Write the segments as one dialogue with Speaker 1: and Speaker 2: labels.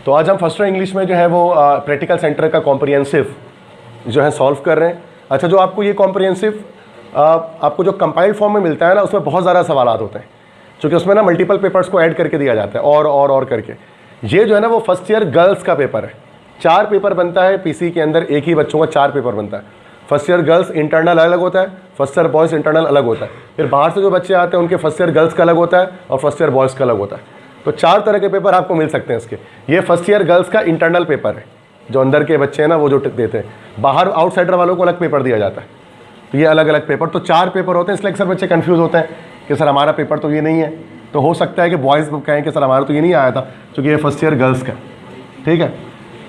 Speaker 1: तो आज हम फर्स्ट ईयर इंग्लिश में जो है वो प्रैक्टिकल सेंटर का कॉम्प्रिहेंसिव जो है सॉल्व कर रहे हैं। अच्छा, जो आपको ये कॉम्प्रिहेंसिव आपको जो कंपाइल्ड फॉर्म में मिलता है ना, उसमें बहुत ज़्यादा सवाल होते हैं, क्योंकि उसमें ना मल्टीपल पेपर्स को ऐड करके दिया जाता है और करके। ये जो है ना वो फर्स्ट ईयर गर्ल्स का पेपर है। 4 पेपर बनता है पीसी के अंदर, एक ही बच्चों का 4 पेपर बनता है। फर्स्ट ईयर गर्ल्स इंटरनल अलग होता है, फर्स्ट ईयर बॉयज़ इंटरनल अलग होता है, फिर बाहर से जो बच्चे आते हैं उनके फर्स्ट ईयर गर्ल्स का अलग होता है और फर्स्ट ईयर बॉयज़ का अलग होता है। तो 4 तरह के पेपर आपको मिल सकते हैं इसके। ये फर्स्ट ईयर गर्ल्स का इंटरनल पेपर है, जो अंदर के बच्चे हैं ना वो जो देते हैं। बाहर आउटसाइडर वालों को अलग पेपर दिया जाता है। तो ये अलग अलग पेपर, तो 4 पेपर होते हैं। इसलिए अक्सर बच्चे कन्फ्यूज़ होते हैं कि सर हमारा पेपर तो ये नहीं है। तो हो सकता है कि बॉयज़ कहें कि सर हमारा तो ये नहीं आया था, क्योंकि ये फर्स्ट ईयर गर्ल्स का, ठीक है।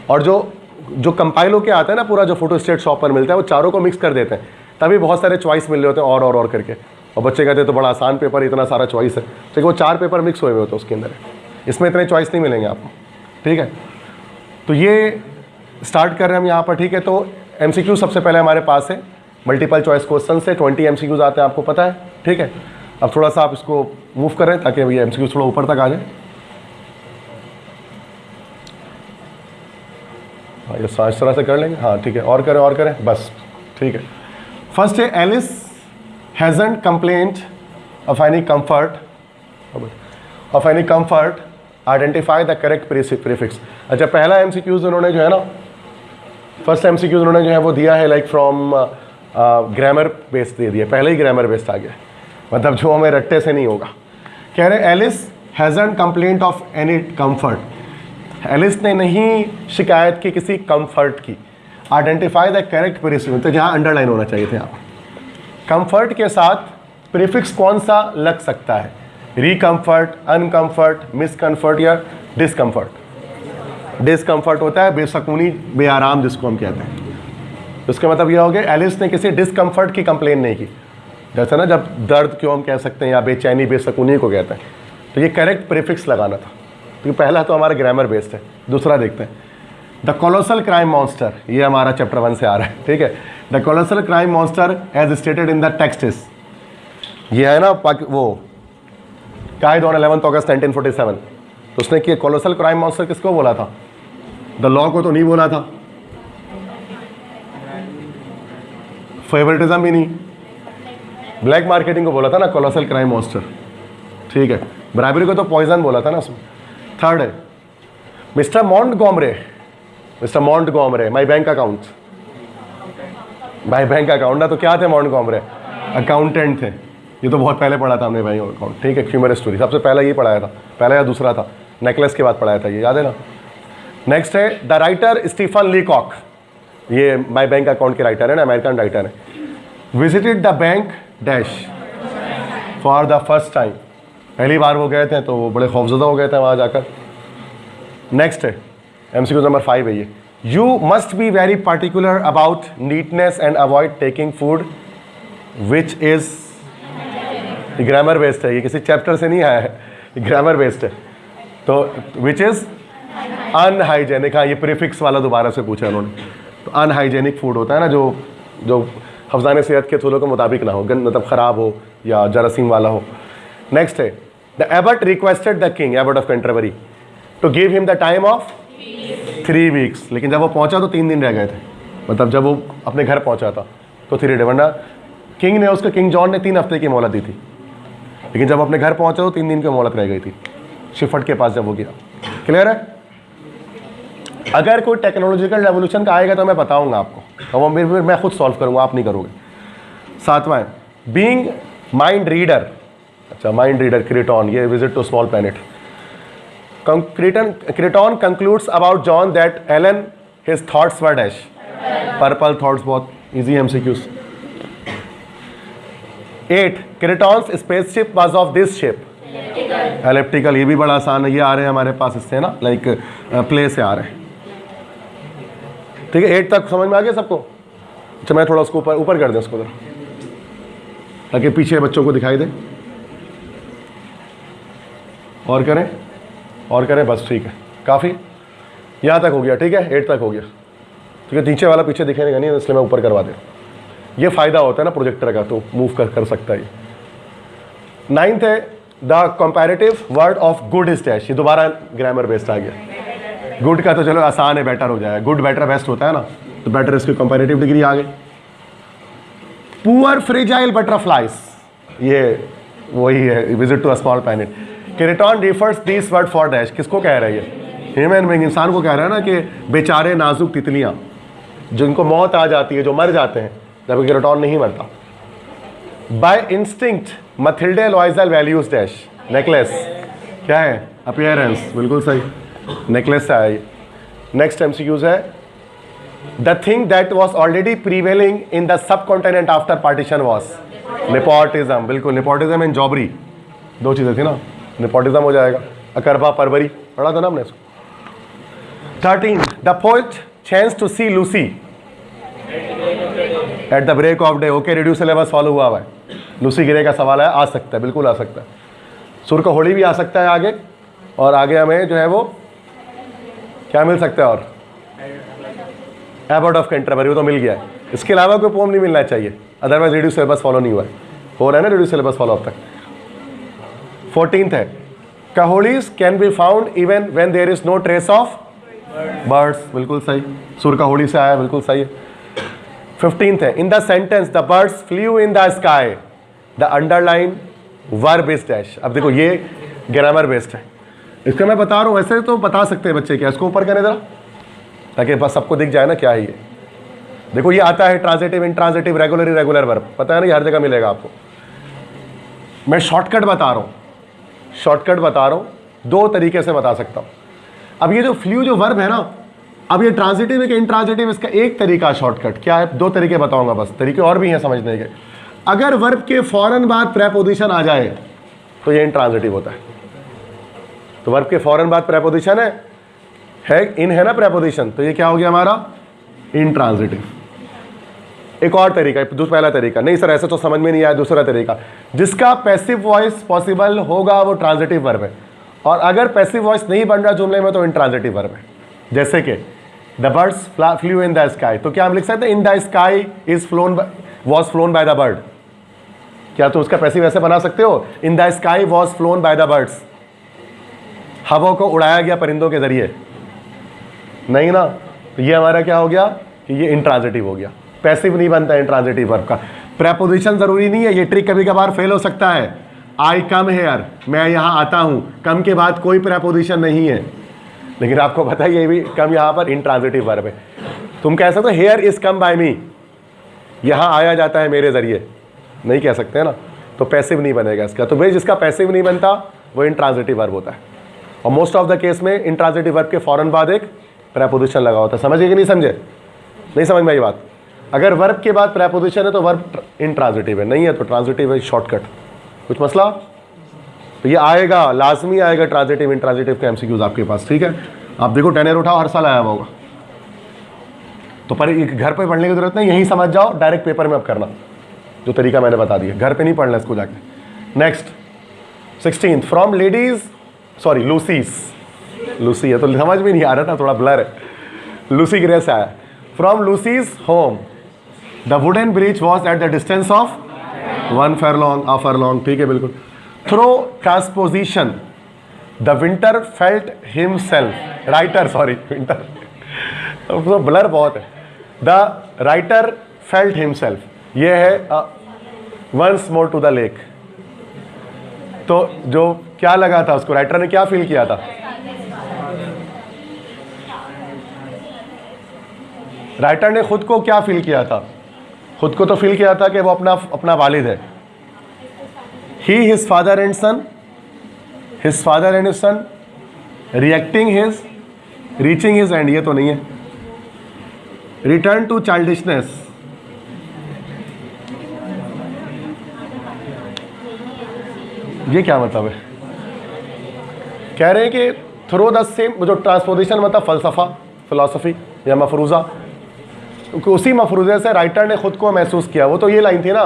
Speaker 1: और जो कंपाइल होके आता है ना पूरा, जो फोटो स्टेट शॉप पर मिलता है, वो चारों को मिक्स कर देते हैं, तभी बहुत सारे चॉइस मिल रहे होते हैं और करके। और बच्चे कहते हैं तो बड़ा आसान पेपर, इतना सारा चॉइस है, क्योंकि वो 4 पेपर मिक्स हुए होते हैं उसके अंदर। इसमें इतने चॉइस नहीं मिलेंगे आपको, ठीक है। तो ये स्टार्ट कर रहे हैं हम यहाँ पर, ठीक है। तो MCQ सबसे पहले हमारे पास है, मल्टीपल चॉइस क्वेश्चन से 20 MCQs आते हैं, आपको पता है, ठीक है। अब थोड़ा सा आप इसको मूव करें ताकि ये MCQ थोड़ा ऊपर तक आ जाए। हाँ, ये इस तरह से कर लेंगे, हाँ ठीक है। और करें बस, ठीक है। फर्स्ट है, Alice hasn't complaint of any comfort identify the correct prefix. अच्छा, पहला MCQs उन्होंने जो है ना, फर्स्ट MCQs उन्होंने जो है वो दिया है लाइक फ्रॉम ग्रामर बेस्ड दे दिया, पहले ही ग्रामर बेस्ड आ गया, मतलब जो हमें रट्टे से नहीं होगा। कह रहे Alice hasn't complaint of any comfort. Alice ने नहीं शिकायत की किसी कंफर्ट की। आइडेंटिफाई द करेक्ट प्रीफिक्स, तो जहाँ अंडरलाइन होना चाहिए थे यहाँ। कंफर्ट के साथ प्रीफिक्स कौन सा लग सकता है? रिकम्फर्ट, अनकम्फर्ट, मिसकम्फर्ट या डिसकम्फर्ट। डिसकम्फर्ट होता है बेसकूनी, बेआराम जिसको हम कहते हैं। उसका मतलब यह हो गया एलिस ने किसी डिसकम्फर्ट की कंप्लेन नहीं की। जैसे ना जब दर्द क्यों हम कह सकते हैं, या बेचैनी, बेसकूनी को कहते हैं। तो ये करेक्ट प्रीफिक्स लगाना था। तो पहला तो हमारा ग्रामर बेस्ड है। दूसरा देखते हैं, द कोलोसल क्राइम मॉन्स्टर, ये हमारा चैप्टर 1 से आ रहा है, ठीक है। The colossal crime monster as stated in the text is, ये है ना वो काइड ऑन 11 अगस्त 1947। तो उसने कि कोलोसल क्राइम मॉन्स्टर किसको बोला था? द लॉ को तो नहीं बोला था, फेवरेटिज्म भी नहीं, ब्लैक मार्केटिंग को बोला था ना कोलोसल क्राइम मॉन्स्टर, ठीक है। ब्राइबरी को तो पॉइजन बोला था ना उसमें। थर्ड है मिस्टर मॉन्टगोमरे, माई बैंक अकाउंट ना। तो क्या थे मॉन्टगोमरे? अकाउंटेंट थे। ये तो बहुत पहले पढ़ा था हमने भाई अकाउंट, ठीक है। ह्यूमरस स्टोरी सबसे पहले ये पढ़ाया था, पहला या दूसरा था, नेकलेस के बाद पढ़ाया था, ये याद है ना। नेक्स्ट है द राइटर स्टीफन लीकॉक, ये माई बैंक अकाउंट के राइटर है ना, अमेरिकन राइटर है। Visited the bank dash for the first time, पहली बार वो गए थे तो वो बड़े खौफजदा हो गए थे वहाँ जाकर। नेक्स्ट है MCQ नंबर 5 है ये, you must be very particular about neatness and avoid taking food which is, grammar based है, ये किसी चैप्टर से नहीं आया है, ग्रामर बेस्ड है। तो विच इज़ अनहाइजेनिक, हाँ ये प्रीफिक्स वाला दोबारा से पूछा उन्होंने। तो अनहाइजेनिक फूड होता है ना जो हफ्ज़ाने सेहत के असूलों के मुताबिक ना हो, मतलब ख़राब हो या जरासीम वाला हो। नेक्स्ट है the abbot requested the king, abbot of Canterbury, to give him the time of 3 weeks. लेकिन जब वो पहुंचा तो 3 दिन रह गए थे, मतलब जब वो अपने घर पहुंचा था तो 3 डे, वरना किंग जॉन ने 3 हफ्ते की मोहलत दी थी, लेकिन जब अपने घर पहुंचा तो 3 दिन की मोहलत रह गई थी शिफट के पास जब वो गया। क्लियर है? अगर कोई टेक्नोलॉजिकल रेवोल्यूशन का आएगा तो मैं बताऊंगा आपको, तो वो मैं खुद सॉल्व करूंगा, आप नहीं करोगे। 7वां बीइंग माइंड रीडर। अच्छा, माइंड रीडर क्रिटॉन, ये visit to small planet. Kriton concludes about John that Alan his thoughts were dash, purple thoughts, बहुत easy MCQs। 8 Kriton's spaceship was of this shape, elliptical, ये भी बड़ा आसान है, ये आ रहे हैं हमारे पास इससे ना, लाइक प्ले से आ रहे हैं, ठीक है। 8 तक समझ में आ गया सबको? अच्छा, मैं थोड़ा उसको ऊपर कर दें उसको जरा, ताकि पीछे बच्चों को दिखाई दे। और करें बस, ठीक है, काफ़ी, यहाँ तक हो गया, ठीक है। 8 तक हो गया, ठीक है। नीचे वाला पीछे दिखेगा नहीं, इसलिए मैं ऊपर करवा दे। ये फ़ायदा होता है ना प्रोजेक्टर का, तो मूव कर सकता है। 9th है the comparative word of good is dash, ये दोबारा ग्रामर बेस्ड आ गया। गुड का तो चलो आसान है, बेटर हो जाएगा, गुड बेटर बेस्ट होता है ना, तो बेटर इसकी कंपैरेटिव डिग्री आ गई। पुअर फ्रेजाइल बटरफ्लाइज, ये वही है visit to a small planet. Kriton refers this word for dash, किसको कह रही है? ह्यूमन बीइंग, इंसान को कह रहा है ना कि बेचारे नाजुक तितलियां जिनको मौत आ जाती है, जो मर जाते हैं, जबकि किरेटॉन नहीं मरता। By instinct Mathilde Loisel values dash, necklace क्या है? अपीयरेंस, बिल्कुल सही, नेकलेस से आया। नेक्स्ट एमसीक्यूज है, the thing that was already prevailing in the subcontinent after partition was nepotism, बिल्कुल, नेपोटिज्म एंड जॉबरी, दो चीजें थी ना, नेपोटिज्म हो जाएगा। अकरबा परवरी पढ़ा था ना हमने इसको। 13 the poet chance to see Lucy at the break of day, okay reduce syllabus follow हुआ है। लूसी गिरे का सवाल है, आ सकता है, बिल्कुल आ सकता है। सुर का होली भी आ सकता है आगे, और आगे हमें जो है वो क्या मिल सकता है, और एबॉर्ट ऑफ कैंटरबरी, वो तो मिल गया है। इसके अलावा कोई पोम नहीं मिलना चाहिए, अदरवाइज रिड्यूस सिलेबस फॉलो नहीं हुआ है। हो रहा है ना रिड्यूस सिलेबस फॉलो अब तक। 14th है, कहोलीज can be found even when there is no trace of birds, बिल्कुल सही, सुर का होली से आया, बिल्कुल सही है। 15th है, in the sentence the birds flu in the sky, the underline verb is dash. अब देखो ये ग्रामर बेस्ड है, इसका मैं बता रहा हूँ, ऐसे तो बता सकते हैं बच्चे, क्या इसको ऊपर करें जरा ताकि बस सबको दिख जाए ना क्या है ये। देखो ये आता है transitive, intransitive, regular, irregular verb, पता है ना, हर जगह मिलेगा आपको। मैं शॉर्टकट बता रहा हूँ, शॉर्टकट बता रहा हूँ, दो तरीके से बता सकता हूँ। अब ये जो फ्लू जो वर्ब है ना, अब ये ट्रांजिटिव है कि इंट्रांजिटिव, इसका एक तरीका शॉर्टकट क्या है, दो तरीके बताऊंगा बस, तरीके और भी हैं समझने के। अगर वर्ब के फौरन बाद प्रेपोजिशन आ जाए तो ये इंट्रांजिटिव होता है। तो वर्ब के फौरन बाद प्रेपोजिशन है इन है ना प्रेपोजिशन, तो ये क्या हो गया हमारा इंट्रांजिटिव। एक और तरीका, पहला तरीका नहीं सर ऐसा तो समझ में नहीं आया, दूसरा तरीका, जिसका पैसिव वॉइस पॉसिबल होगा वो ट्रांजिटिव वर्ब है, और अगर पैसिव वॉइस नहीं बन रहा जुमले में तो इंट्रांजिटिव वर्ब है। जैसे कि the birds flu in the sky, तो क्या हम लिख सकते हैं in the sky is phloem was phloem by the bird, क्या तो उसका पैसिव ऐसे बना सकते हो, in the sky was phloem by the birds, हवा को उड़ाया गया परिंदों के जरिए, नहीं ना। तो ये हमारा क्या हो गया कि ये इंट्रांजिटिव हो गया, पैसिव नहीं बनता है इंट्रांजिटिव वर्ब का। प्रेपोजिशन जरूरी नहीं है, ये ट्रिक कभी कभार फेल हो सकता है। आई कम हेयर, मैं यहाँ आता हूँ, कम के बाद कोई प्रेपोजिशन नहीं है, लेकिन आपको पता है ये भी कम यहाँ पर इंट्रांजिटिव वर्ब है। तुम कह सकते हो हेयर इज कम बाय मी, यहाँ आया जाता है मेरे जरिए, नहीं कह सकते ना, तो पैसिव नहीं बनेगा इसका। तो भाई जिसका पैसिव नहीं बनता वो इंट्रांजिटिव वर्ब होता है, और मोस्ट ऑफ द केस में इंट्रांजिटिव वर्ब के फौरन बाद एक प्रेपोजिशन लगा होता है। समझिए कि नहीं समझे? नहीं समझ में आई बात? अगर वर्ब के बाद प्रेपोजिशन है तो वर्ब इंट्रांजिटिव है, नहीं है तो ट्रांजिटिव है, शॉर्टकट। कुछ मसला? तो ये आएगा, लाजमी आएगा ट्रांजिटिव इंट्रांजिटिव के एमसीक्यूज आपके पास, ठीक है। आप देखो 10 उठाओ, हर साल आया होगा, तो पर घर पे पढ़ने की जरूरत नहीं, यहीं समझ जाओ, डायरेक्ट पेपर में अब करना जो तरीका मैंने बता दिया, घर पे नहीं पढ़ना इसको जाके। Next 16th, from ladies sorry Lucy's, Lucy है तो समझ में नहीं आ रहा था, थोड़ा ब्लर है, लूसी ग्रे से आया। From Lucy's home the wooden bridge was at the distance of 1 furlong, a furlong, ठीक है बिल्कुल। Through transposition the winter felt himself, writer sorry winter तो ब्लर बहुत है, द राइटर फेल्ट हिमसेल्फ, ये है once more to the lake. तो जो क्या लगा था उसको, राइटर ने क्या फील किया था? राइटर ने खुद को क्या फील किया था? खुद को तो फील किया था कि वो अपना वालिद है। He his father and son, his father and his son, reacting his, reaching his end, ये तो नहीं है। रिटर्न टू चाइल्डिशनेस, ये क्या मतलब है? कह रहे हैं कि थ्रो द सेम, जो ट्रांसपोजिशन मतलब फलसफा, फिलॉसफी या मफरूज़ा, क्योंकि उसी मफरूज़े से राइटर ने खुद को महसूस किया। वो तो ये लाइन थी ना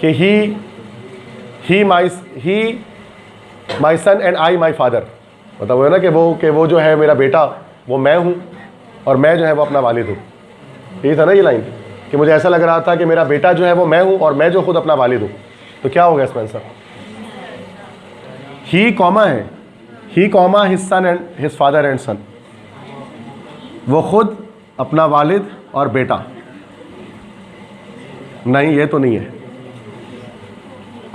Speaker 1: कि ही माई सन एंड आई माई फादर, मतलब वो है ना कि वो जो है मेरा बेटा वो मैं हूँ और मैं जो है वो अपना वालिद हूँ। यही था ना ये लाइन कि मुझे ऐसा लग रहा था कि मेरा बेटा जो है वो मैं हूँ और मैं जो खुद अपना वालिद हूँ। तो क्या हो गया इसमें आंसर? ही कॉमा है, he comma his son and his father and son, वो खुद, अपना वालिद और बेटा। नहीं, ये तो नहीं है,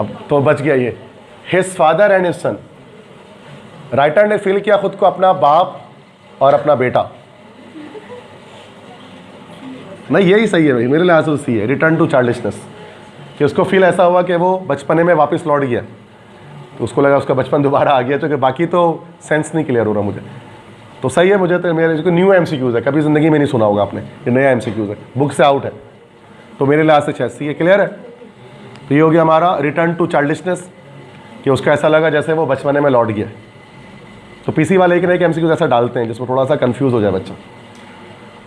Speaker 1: अब तो बच गया ये। His father and his sun, writer ने फील किया खुद को अपना बाप और अपना बेटा। नहीं, यही सही है भाई, मेरे लिहाज से सही है। रिटर्न टू चाइल्डिशनेस, कि उसको फील ऐसा हुआ कि वो बचपने में वापस लौट गया, तो उसको लगा उसका बचपन दोबारा आ गया। तो कि बाकी तो सेंस नहीं क्लियर हो रहा मुझे, तो सही है। मुझे तो मेरे जो न्यू एमसीक्यूज है, कभी ज़िंदगी में नहीं सुना होगा आपने, ये नया एमसीक्यूज है, बुक से आउट है, तो मेरे लिहाज से शायद ये क्लियर है। तो ये हो गया हमारा रिटर्न टू चाइल्डिशनेस, कि उसका ऐसा लगा जैसे वो बचपने में लौट गया। तो पीसी वाले एक ना एक एमसीक्यूज ऐसा डालते हैं जिसमें थोड़ा सा कंफ्यूज हो जाए बच्चा,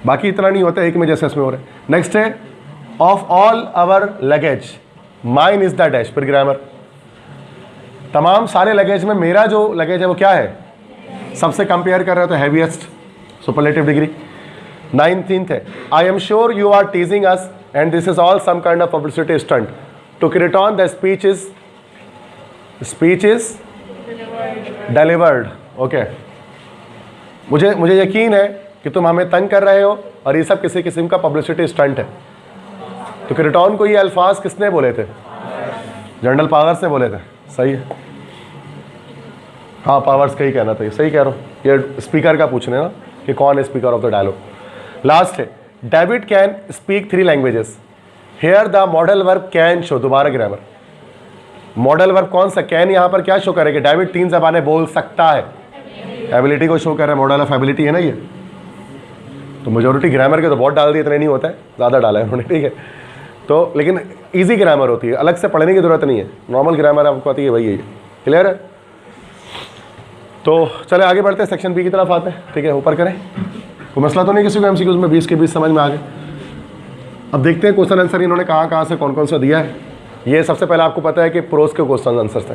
Speaker 1: बाकी इतना नहीं होता, एक में जैसे इसमें हो रहा है। नेक्स्ट है, of all our luggage mine is the dash, फिर ग्रामर। तमाम सारे लगेज में मेरा जो लगेज है वो क्या है, सबसे कंपेयर कर रहे हो तो हैवीएस्ट, सुपरलेटिव डिग्री। 19th है, I am sure you are teasing us and this is all some kind of publicity stunt to Crichton the speech is delivered. Okay, मुझे यकीन है कि तुम हमें तंग कर रहे हो और ये सब किसी किस्म का पब्लिसिटी स्टंट है। तो क्रिटॉन को ये अल्फाज किसने बोले थे, जनरल पावर्स ने बोले थे, सही है। हाँ, पावर्स का ही कहना था, सही कह रहा हूँ। ये स्पीकर का पूछने ना कि कौन है speaker of the dialogue. Last है, David can speak 3 languages, here the modal verb can show, दोबारा ग्रामर। मॉडल वर्ब कौन सा, कैन यहाँ पर क्या शो करेगा, डेविड 3 ज़बानें बोल सकता है, एबिलिटी को शो कर रहा है, मॉडल ऑफ एबिलिटी है ना ये। तो मेजोरिटी ग्रामर के तो बहुत डाल दिए, इतने नहीं होता है, ज़्यादा डाला है उन्होंने, ठीक है। तो लेकिन इजी ग्रामर होती है, अलग से पढ़ने की जरूरत नहीं है, नॉर्मल ग्रामर आपको आती है, वही है, क्लियर है। तो चले आगे बढ़ते हैं, सेक्शन बी की तरफ आते हैं, ठीक है। ऊपर करें, कोई मसला तो नहीं किसी को एमसीक्यूज में 20 के 20 समझ में आ गए। अब देखते हैं क्वेश्चन आंसर इन्होंने कहाँ से कौन सा दिया है। ये सबसे पहले आपको पता है कि प्रोज के क्वेश्चन आंसर थे।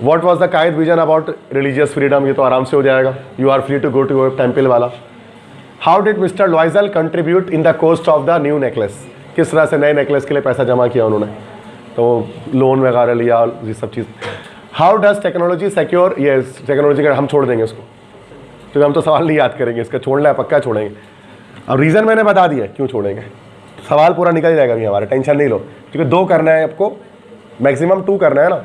Speaker 1: What was the Quaid vision about religious freedom, ये तो आराम से हो जाएगा। You are free to go to your temple वाला। How did mister Loisel contribute in the cost of the new necklace, किस तरह से नए नेकलेस के लिए पैसा जमा किया उन्होंने, तो लोन वगैरह लिया, ये सब चीज़। हाउ डज टेक्नोलॉजी सिक्योर, ये टेक्नोलॉजी का हम छोड़ देंगे इसको, क्योंकि हम तो सवाल नहीं याद करेंगे, इसका छोड़ना है, पक्का छोड़ेंगे। अब रीज़न मैंने बता दिया क्यों छोड़ेंगे, सवाल पूरा निकल जाएगा अभी हमारा, टेंशन नहीं लो, क्योंकि 2 करना है आपको, मैक्सिमम 2 करना है ना।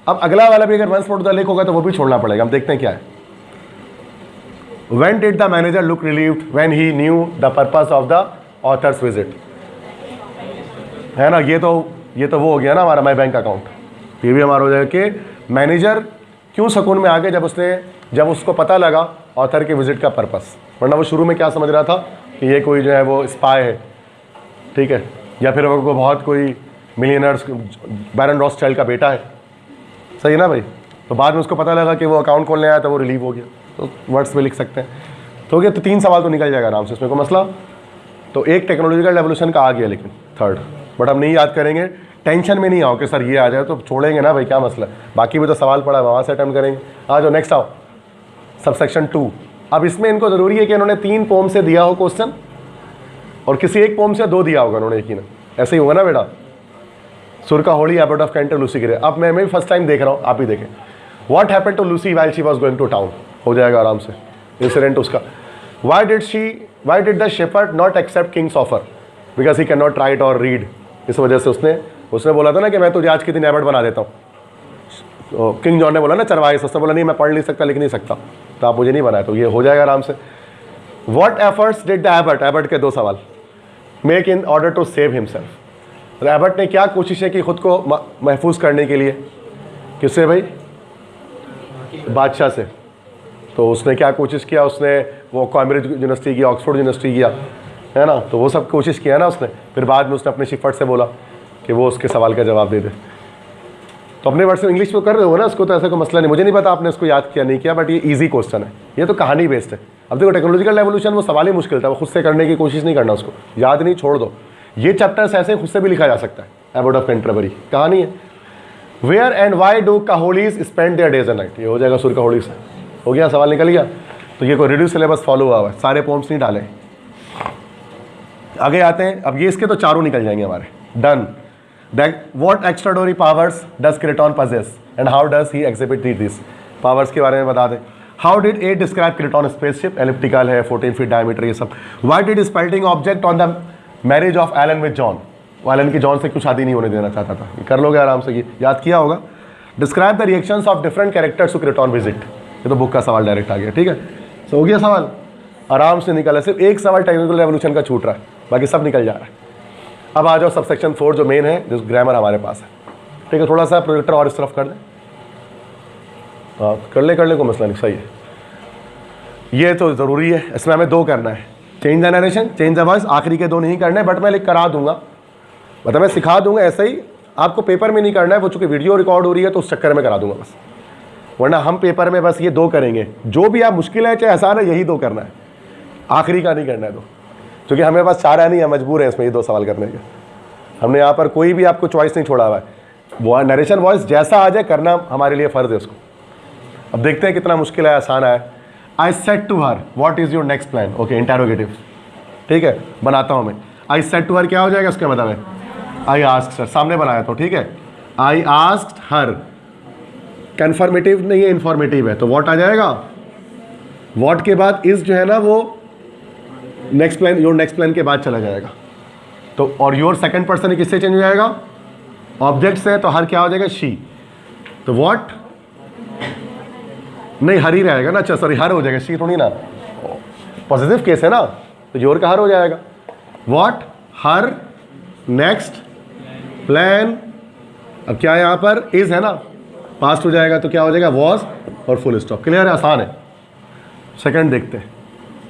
Speaker 1: अब अगला वाला भी अगर वंस मोर द लेक होगा तो वो भी छोड़ना पड़ेगा। हम देखते हैं क्या है। When did the manager look relieved, when he new the purpose of the author's visit, है ना। ये तो वो हो गया ना हमारा माई बैंक अकाउंट। ये भी हमारा हो जाएगा कि मैनेजर क्यों सुकून में आ गए जब उसको पता लगा ऑथर के विजिट का पर्पस, वरना वो शुरू में क्या समझ रहा था कि ये कोई जो है वो स्पाई है, ठीक है, या फिर वो बहुत कोई मिलियनर्स बैरन रॉथस्चाइल्ड का बेटा है, सही है ना भाई। तो बाद में उसको पता लगा कि वो अकाउंट खोलने आया तो वो रिलीव हो गया, तो वर्ड्स में लिख सकते हैं। तो ये तो 3 सवाल तो निकल जाएगा आराम से, इसमें कोई मसला। तो एक टेक्नोलॉजिकल रेवोल्यूशन का आ गया, लेकिन 3rd, बट हम नहीं याद करेंगे, टेंशन में नहीं आओ कि सर ये आ जाए तो छोड़ेंगे ना भाई, क्या मसला है, बाकी भी तो सवाल पड़ा है, वहाँ से अटेम्प्ट करेंगे। आ जाओ नेक्स्ट आओ, सबसेक्शन 2। अब इसमें इनको ज़रूरी है कि इन्होंने 3 पोम से दिया हो क्वेश्चन, और किसी एक पोम से 2 दिया होगा उन्होंने, यकीन ऐसे ही होगा ना बेटा। सुर का होली, एबर्ट ऑफ कैंटर, लूसी गिरे। अब मैं फर्स्ट टाइम देख रहा हूँ, आप भी देखें। What happened to Lucy while she was going to town, हो जाएगा आराम से इंसिडेंट उसका। Why did the shepherd not accept king's offer, because he can not write और रीड। इस वजह से उसने बोला था ना कि मैं तुझे आज के दिन एबर्ट बना देता हूँ। तो किंग जॉन ने बोला ना चरवाहे से, उसने बोला नहीं मैं पढ़ नहीं सकता लिख नहीं सकता, तो आप मुझे नहीं बनाए, तो ये हो जाएगा आराम से। What efforts did the abbot के 2 सवाल, make in order to save himself. Abbot ने क्या कोशिशें की खुद को महफूज करने के लिए, किससे भाई, बादशाह से। तो उसने क्या कोशिश किया, उसने वो कैम्ब्रिज यूनिवर्सिटी किया, ऑक्सफोर्ड यूनिवर्सिटी किया, है ना, तो वो सब कोशिश किया ना उसने। फिर बाद में उसने अपने शिफर्ट से बोला कि वो उसके सवाल का जवाब दे दे। तो अपने वर्ड से इंग्लिश में कर रहे हो ना उसको, तो ऐसा कोई मसला नहीं। मुझे नहीं पता आपने इसको याद किया नहीं किया, बट ये इजी क्वेश्चन है, ये तो कहानी बेस्ड है। अब देखो टेक्नोलॉजिकल रेवोल्यूशन वो सवाल ही मुश्किल था, वो खुद से करने की कोशिश नहीं करना, उसको याद नहीं, छोड़ दो। ये चैप्टर्स ऐसे खुद से भी लिखा जा सकता है, एबर्ट ऑफ कैंटरबरी कहानी है। वेयर एंड वाई डू काहोलीज spend their days and night, ये हो जाएगा सुर काहोली से, हो गया सवाल निकल गया। तो ये कोई रिड्यूस सिलेबस फॉलो हुआ है, सारे पोम्स नहीं डाले। आगे आते हैं, अब ये इसके तो 4 निकल जाएंगे हमारे। Done. What extraordinary powers does Creton possess and how does he exhibit these? Powers के बारे में बता दें। How did a describe Crichton spaceship, elliptical है, 14 फीट डायमीटर, ये सब. Why did Spalding object on the marriage of Ellen with John, वो Ellen की जॉन से क्यों शादी नहीं होने देना चाहता था. ये कर लोगे आराम से, ये याद किया होगा. Describe the reactions of different characters to Crichton visit, ये तो बुक का सवाल डायरेक्ट आ गया. ठीक है, तो हो गया सवाल, आराम से निकला. सिर्फ एक सवाल टेक्निकल रेवोल्यूशन का छूट रहा है, बाकी सब निकल जा रहा है. अब आ जाओ सबसेक्शन 4 जो मेन है, जो ग्रामर हमारे पास है. ठीक है, थोड़ा सा प्रोजेक्टर और इस तरफ कर दें. हाँ, कर ले को मसला नहीं, सही है. ये तो ज़रूरी है, इसमें हमें 2 करना है. Change the narration, change the voice. आखिरी के 2 नहीं करने, बट मैं लिख करा दूंगा, मतलब मैं सिखा दूंगा. ऐसे ही आपको पेपर में नहीं करना है, वो चूँकि वीडियो रिकॉर्ड हो रही है तो उस चक्कर में करा दूंगा बस. वरना हम पेपर में बस ये 2 करेंगे. जो भी आप मुश्किल है चाहे आसान है, यही 2 करना है, आखिरी का नहीं करना है 2, क्योंकि हमें पास चारा नहीं है, मजबूर है इसमें ये 2 सवाल करने के. हमने यहाँ पर कोई भी आपको चॉइस नहीं छोड़ा हुआ है. वो नरेशन वॉइस जैसा आ जाए करना हमारे लिए फ़र्ज है उसको. अब देखते हैं कितना मुश्किल है, आसान है. I said to her what is your next plan. Okay, interrogative. ठीक है, बनाता हूँ मैं. आई सेड टू हर क्या हो जाएगा, उसका मतलब है आई आस्क्ड सर, सामने बनाया तो. ठीक है, आई आस्क्ड हर, कन्फर्मेटिव नहीं है, इन्फॉर्मेटिव है, तो व्हाट आ जाएगा. व्हाट के बाद इज जो है ना वो next plan, your next plan के बाद चला जाएगा. तो और योर सेकंड पर्सन किससे चेंज हो जाएगा, ऑब्जेक्ट से. तो हर क्या हो जाएगा, शी. तो व्हाट नहीं, हर ही रहेगा ना. अच्छा सॉरी, हर हो जाएगा, शी थोड़ी ना, पॉजिटिव केस है ना, तो योर का हर हो जाएगा. What her next plan. अब क्या है यहाँ पर, इज है ना, पास्ट हो जाएगा, तो क्या हो जाएगा, वॉज और फुल स्टॉप. क्लियर है, आसान है. सेकंड देखते हैं.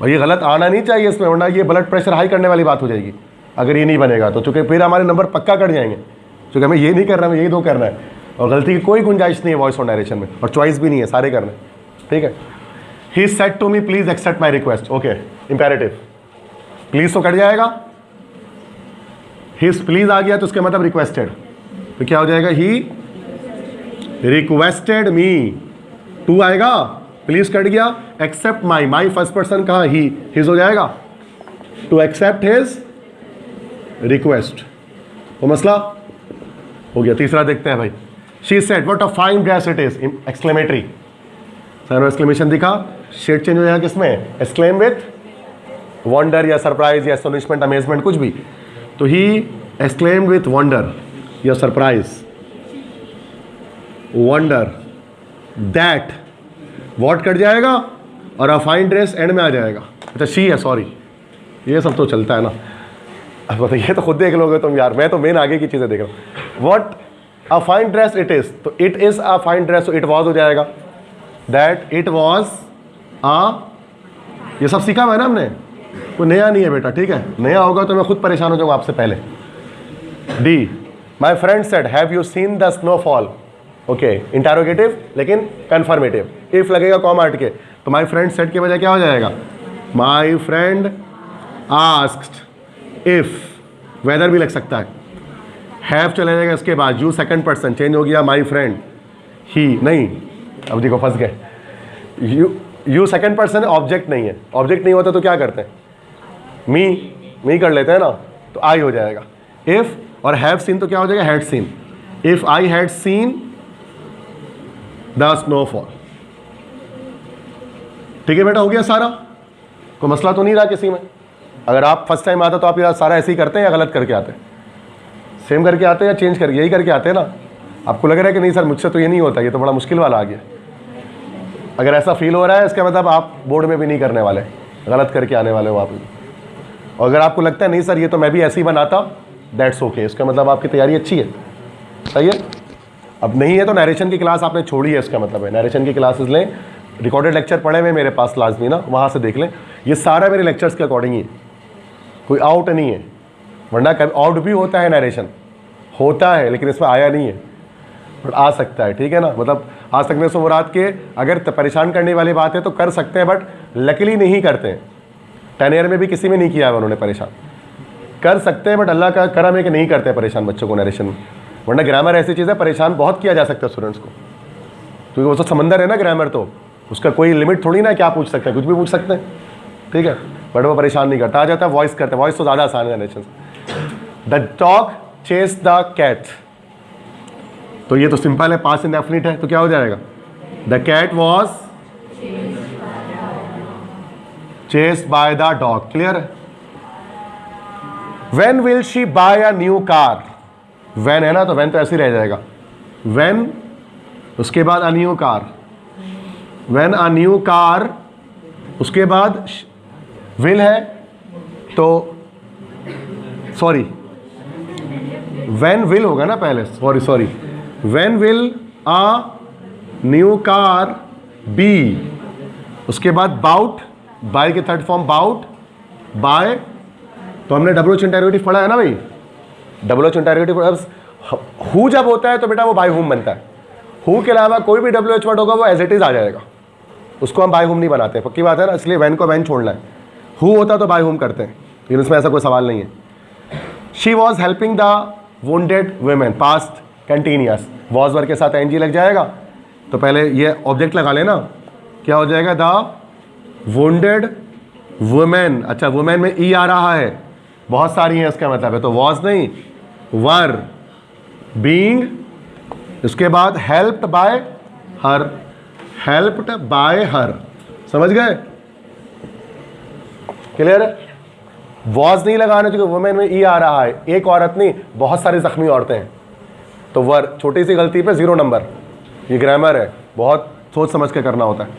Speaker 1: और ये गलत आना नहीं चाहिए इसमें, वरना ये ब्लड प्रेशर हाई करने वाली बात हो जाएगी अगर ये नहीं बनेगा तो. चूँकि फिर हमारे नंबर पक्का कट जाएंगे, क्योंकि हमें ये नहीं करना, हमें यही 2 करना है, और गलती की कोई गुंजाइश नहीं है वॉइस और नरेशन में, और चॉइस भी नहीं है, सारे करने. ठीक है. He said to me please accept my request. Okay, imperative. Please तो कट जाएगा, हिज प्लीज आ गया तो उसके मतलब रिक्वेस्टेड, तो क्या हो जाएगा, ही रिक्वेस्टेड मी. टू आएगा, प्लीज कट गया, accept my, my first person कहा, ही, हिज हो जाएगा, टू एक्सेप्ट हिज रिक्वेस्ट. वो मसला हो गया. तीसरा देखते हैं भाई. She said what a fine dress it is, exclamatory. Sir exclamation दिखा, शेड चेंज हो जाएगा किसमें, एक्सक्लेम विथ वंडर या सरप्राइज या एस्टोनिशमेंट, अमेजमेंट, कुछ भी. तो ही एक्सक्लेम्ड विथ वंडर या surprise, wonder. That what cut जाएगा और अ फाइन ड्रेस एंड में आ जाएगा. अच्छा शी है, सॉरी, ये सब तो चलता है ना. अब बताइए, तो खुद देख लोगे तुम यार, मैं तो मेन आगे की चीज़ें देख रहा हूँ. What a fine dress it is, तो it is a fine dress, तो इट वॉज हो जाएगा. दैट इट वॉज अ, ये सब सीखा हुआ है ना हमने, कोई नया नहीं है बेटा. ठीक है, नया होगा तो मैं खुद परेशान हो जाऊँगा आपसे पहले. D, my friend said have you seen the snowfall. Okay, interrogative लेकिन कन्फर्मेटिव. इफ लगेगा कॉमा हट के, तो माई फ्रेंड सेड के बजाय क्या हो जाएगा, my friend asked if. Whether भी लग सकता है, हैव चला जाएगा इसके बाद, यू सेकंड पर्सन चेंज हो गया, माई फ्रेंड, ही नहीं. अब देखो फंस गए. यू सेकंड पर्सन ऑब्जेक्ट नहीं है, ऑब्जेक्ट नहीं होता तो क्या करते हैं, मी कर लेते हैं ना, तो आई हो जाएगा. इफ और हैव सीन तो क्या हो जाएगा, had seen. If I had seen the snowfall. ठीक है बेटा, हो गया सारा, कोई मसला तो नहीं रहा किसी में. अगर आप फर्स्ट टाइम आता तो आप यार सारा ऐसे ही करते हैं या गलत करके आते हैं, सेम करके आते हैं या चेंज करके, यही करके आते हैं ना. आपको लग रहा है कि नहीं सर मुझसे तो ये नहीं होता, ये तो बड़ा मुश्किल वाला आ गया. अगर ऐसा फील हो रहा है इसका मतलब आप बोर्ड में भी नहीं करने वाले, गलत करके आने वाले हो आप भी. और अगर आपको लगता है नहीं सर ये तो मैं भी ऐसे ही बनाता, दैट्स ओके, इसका मतलब आपकी तैयारी अच्छी है, सही है. अब नहीं है तो नरेशन की क्लास आपने छोड़ी है, इसका मतलब है नरेशन की क्लासेस लें. रिकॉर्डेड लेक्चर पढ़े हुए मेरे पास लाजमी ना, वहाँ से देख लें. ये सारा मेरे लेक्चर्स के अकॉर्डिंग ही, कोई आउट नहीं है. वरना कभी आउट भी होता है, नरेशन होता है लेकिन इसमें आया नहीं है, बट आ सकता है. ठीक है ना, मतलब आ सकने से मुराद के अगर परेशान करने वाली बात है तो कर सकते हैं, बट लकीली नहीं करते हैं. 10 ईयर में भी किसी में नहीं किया है उन्होंने परेशान. कर सकते हैं बट अल्लाह का करम है कि नहीं करते परेशान बच्चों को नरेशन में. वरना ग्रामर ऐसी चीज़ है, परेशान बहुत किया जा सकता है स्टूडेंट्स को, क्योंकि वो तो समंदर है ना ग्रामर, तो उसका कोई लिमिट थोड़ी ना, क्या पूछ सकते हैं, कुछ भी पूछ सकते हैं. ठीक है, बट वो परेशान नहीं करता. आ जाता है वॉइस करते हैं, वॉइस तो ज़्यादा आसान है नरेशन से. The dog chase the cat, तो ये तो सिंपल है, पास्ट इंडेफिनिट है, तो क्या हो जाएगा, the cat was chased by the dog, clear है। When will she buy a new car, when है ना तो व्हेन तो ऐसे ही रह जाएगा, व्हेन उसके बाद अ new car, when a new car, उसके बाद विल है तो सॉरी व्हेन विल होगा ना पहले, sorry when will a new car be, उसके बाद बाउट, बाय के थर्ड फॉर्म बाउट, बाय, तो हमने डब्ल्यू एच इंटरोगेटिव पढ़ा है ना भाई, डब्ल्यू एच इंटरोगेटिव। हु जब होता है तो बेटा वो बाय हुम बनता है, हु के अलावा कोई भी डब्ल्यू एच वर्ड होगा वो एज इट इज आ जाएगा, उसको हम बाय हुम नहीं बनाते, पक्की बात है ना, इसलिए वैन को वैन छोड़ना है, हु होता तो बाय हुम करते हैं, लेकिन इसमें ऐसा कोई सवाल नहीं है। She was helping the wounded women, past continuous, was word के साथ एनजी लग जाएगा, तो पहले ये ऑब्जेक्ट लगा लेना, क्या हो जाएगा, द वुंडेड वुमेन, अच्छा वुमेन में ई आ रहा है, बहुत सारी हैं इसका मतलब है, तो वॉज नहीं वर बीइंग, उसके बाद हेल्प्ड बाय हर, हेल्प्ड बाय हर, समझ गए, क्लियर है। वॉज नहीं लगाने क्योंकि वुमेन में ई आ रहा है, एक औरत नहीं बहुत सारी जख्मी औरतें हैं, तो वर, छोटी सी गलती पे 0 नंबर, ये ग्रामर है, बहुत सोच समझ के करना होता है,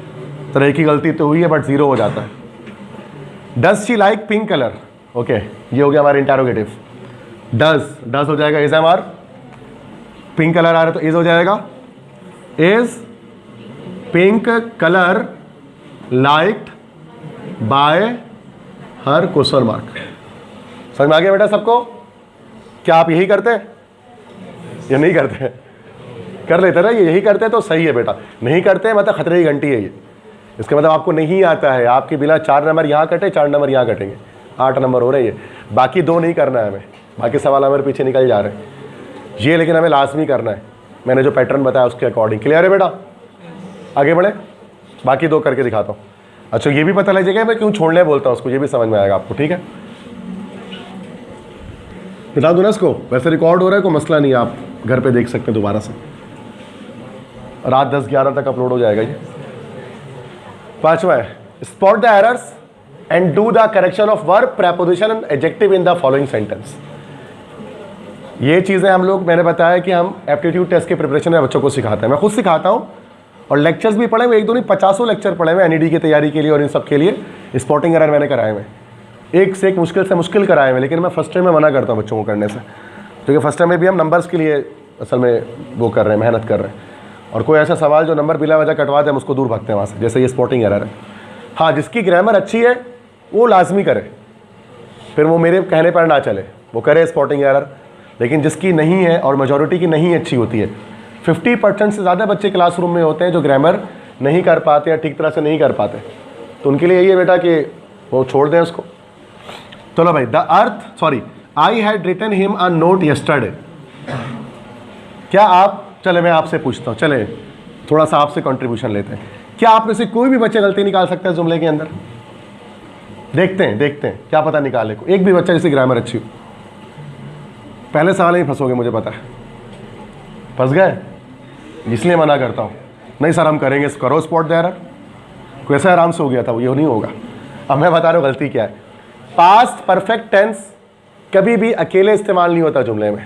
Speaker 1: तो एक ही गलती तो हुई है बट 0 हो जाता है। Does she like pink colour, okay ये हो गया हमारा इंटरोगेटिव, डज हो जाएगा is am are, pink colour आ रहा है तो इज हो जाएगा, is pink colour liked by her question mark. समझ में आ गया बेटा सबको, क्या आप यही करते या नहीं करते, कर लेते ना, ये यही करते तो सही है बेटा, नहीं करते मतलब खतरे की घंटी है ये, इसका मतलब आपको नहीं आता है, आपके बिना 4 नंबर यहाँ कटे, 4 नंबर यहाँ कटेंगे, 8 नंबर हो रहे हैं, बाकी 2 नहीं करना है हमें, बाकी सवाल हमारे पीछे निकल जा रहे हैं ये, लेकिन हमें लाजमी करना है, मैंने जो पैटर्न बताया उसके अकॉर्डिंग, क्लियर है बेटा, आगे बढ़े, बाकी 2 करके दिखाता हूँ। अच्छा ये भी पता लीजिएगा मैं क्यों छोड़ने बोलता हूँ उसको, ये भी समझ में आएगा आपको, ठीक है, बता दूँ ना इसको, वैसे रिकॉर्ड हो रहा है, कोई मसला नहीं है, आप घर पे देख सकते हैं दोबारा से, रात 10-11 तक अपलोड हो जाएगा ये। 5वां है spot the errors and do the correction of verb, preposition and adjective in the following sentence. ये चीज़ें हम लोग, मैंने बताया कि हम एप्टीट्यूड टेस्ट के प्रिपरेशन में बच्चों को सिखाते हैं, मैं खुद सिखाता हूँ, और लेक्चर्स भी पढ़े हुए, 1-2 नहीं 50 लेक्चर पढ़े हुए एनईडी की तैयारी के लिए, और इन सब के लिए स्पॉटिंग एरर मैंने कराए हुए, एक से एक मुश्किल से मुश्किल कराए हुए, लेकिन मैं फर्स्ट टाइम में मना करता हूँ बच्चों को करने से, क्योंकि फर्स्ट टाइम में भी हम नंबर्स के लिए असल में वो कर रहे हैं, मेहनत कर रहे हैं, और कोई ऐसा सवाल जो नंबर बिला वजह कटवा दे हम उसको दूर भागते हैं वहाँ से, जैसे ये स्पॉटिंग एरर है। हाँ जिसकी ग्रामर अच्छी है वो लाजमी करे, फिर वो मेरे कहने पर ना चले, वो करे स्पॉटिंग एरर, लेकिन जिसकी नहीं है, और मेजॉरिटी की नहीं अच्छी होती है, 50% से ज़्यादा बच्चे क्लासरूम में होते हैं जो ग्रामर नहीं कर पाते या ठीक तरह से नहीं कर पाते, तो उनके लिए यही है बेटा कि वो छोड़ दें उसको। चलो भाई, the earth, sorry I had written him a note yesterday, क्या आप, चले मैं आपसे पूछता हूँ, चले थोड़ा सा आपसे कंट्रीब्यूशन लेते हैं, क्या आप में से कोई भी बच्चे गलती निकाल सकते हैं जुमले के अंदर, देखते हैं क्या पता निकाले को, एक भी बच्चा जिसकी ग्रामर अच्छी हो, पहले सवाल ही फंसोगे मुझे पता है, फंस गए, इसलिए मना करता हूँ, नहीं सर हम करेंगे, करो स्पॉट द एरर, कोई ऐसा आराम से हो गया था, वो ये नहीं होगा। अब मैं बता रहा हूँ गलती क्या है, पास्ट परफेक्ट टेंस कभी भी अकेले इस्तेमाल नहीं होता जुमले में,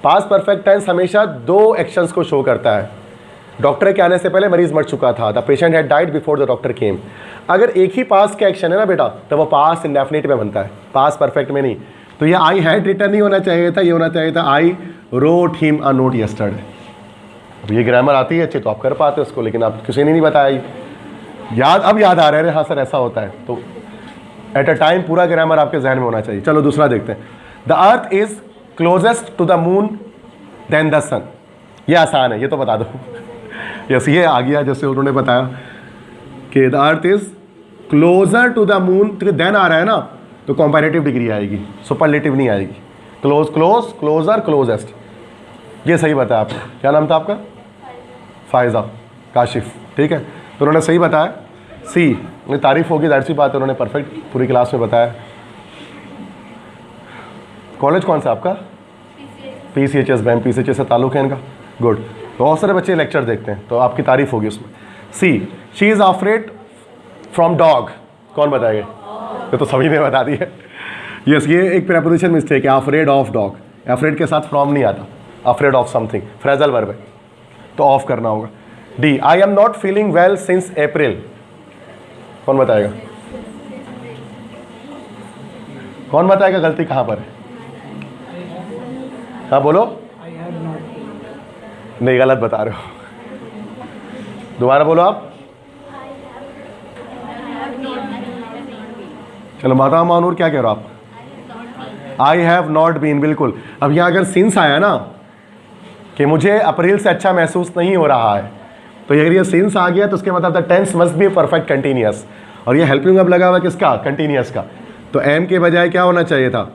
Speaker 1: पास्ट परफेक्ट टेंस हमेशा 2 एक्शंस को शो करता है, डॉक्टर के आने से पहले मरीज मर चुका था, the patient had died before the doctor केम, अगर एक ही पास्ट का एक्शन है ना बेटा तो वो पास्ट इंडेफिनिट में बनता है, पास्ट परफेक्ट में नहीं, तो ये आई हैड रिटन नहीं होना चाहिए था, ये होना चाहिए था I wrote him a note yesterday. अब ये ग्रामर आती है अच्छी तो आप कर पाते उसको, लेकिन आप किसी ने नहीं बताया, याद अब याद आ रहा है, हाँ सर ऐसा होता है, तो एट अ टाइम पूरा ग्रामर आपके जहन में होना चाहिए। चलो दूसरा देखते हैं, the earth is closest to the moon than the sun, ये आसान है, ये तो बता दो यस ये आ गया, जैसे उन्होंने बताया कि the earth is closer to the moon, तो देन आ रहा है ना, तो कंपैरेटिव डिग्री आएगी, सुपरलेटिव नहीं आएगी, क्लोज क्लोज क्लोजर क्लोजेस्ट, ये सही बताया आपने, क्या नाम था आपका, फायजा काशिफ, ठीक है, तो उन्होंने सही बताया, सी तारीफ होगी, जाहिर सी बात है, उन्होंने परफेक्ट पूरी क्लास में बताया। कॉलेज कौन सा आपका, PCHS बैम, PCHS से ताल्लुक है इनका, गुड, बहुत सारे बच्चे लेक्चर देखते हैं तो आपकी तारीफ होगी उसमें। सी इज़ अफ्रेड फ्रॉम डॉग, कौन बताएगा? ये तो सभी ने बता दी है। यस, ये एक प्रेपोजिशन मिस्टेक है, अफ्रेड ऑफ डॉग। अफ्रेड के साथ फ्रॉम नहीं आता, afraid of something phrasal verb है, तो ऑफ करना होगा। D, I am not feeling well since अप्रैल। कौन बताएगा? कौन बताएगा गलती कहां पर है? हाँ बोलो। नहीं, गलत बता रहे हो, दोबारा बोलो आप। चलो माता मानूर क्या कह रहे हो आप? आई हैव नॉट बीन, बिल्कुल। अब यहाँ अगर सिंस आया ना कि मुझे अप्रैल से अच्छा महसूस नहीं हो रहा है, तो अगर ये सिंस आ गया तो उसके मतलब the tense must be perfect continuous, और ये हेल्पिंग वर्ब लगा हुआ किसका? कंटिन्यूअस का। तो एम के बजाय क्या होना चाहिए था?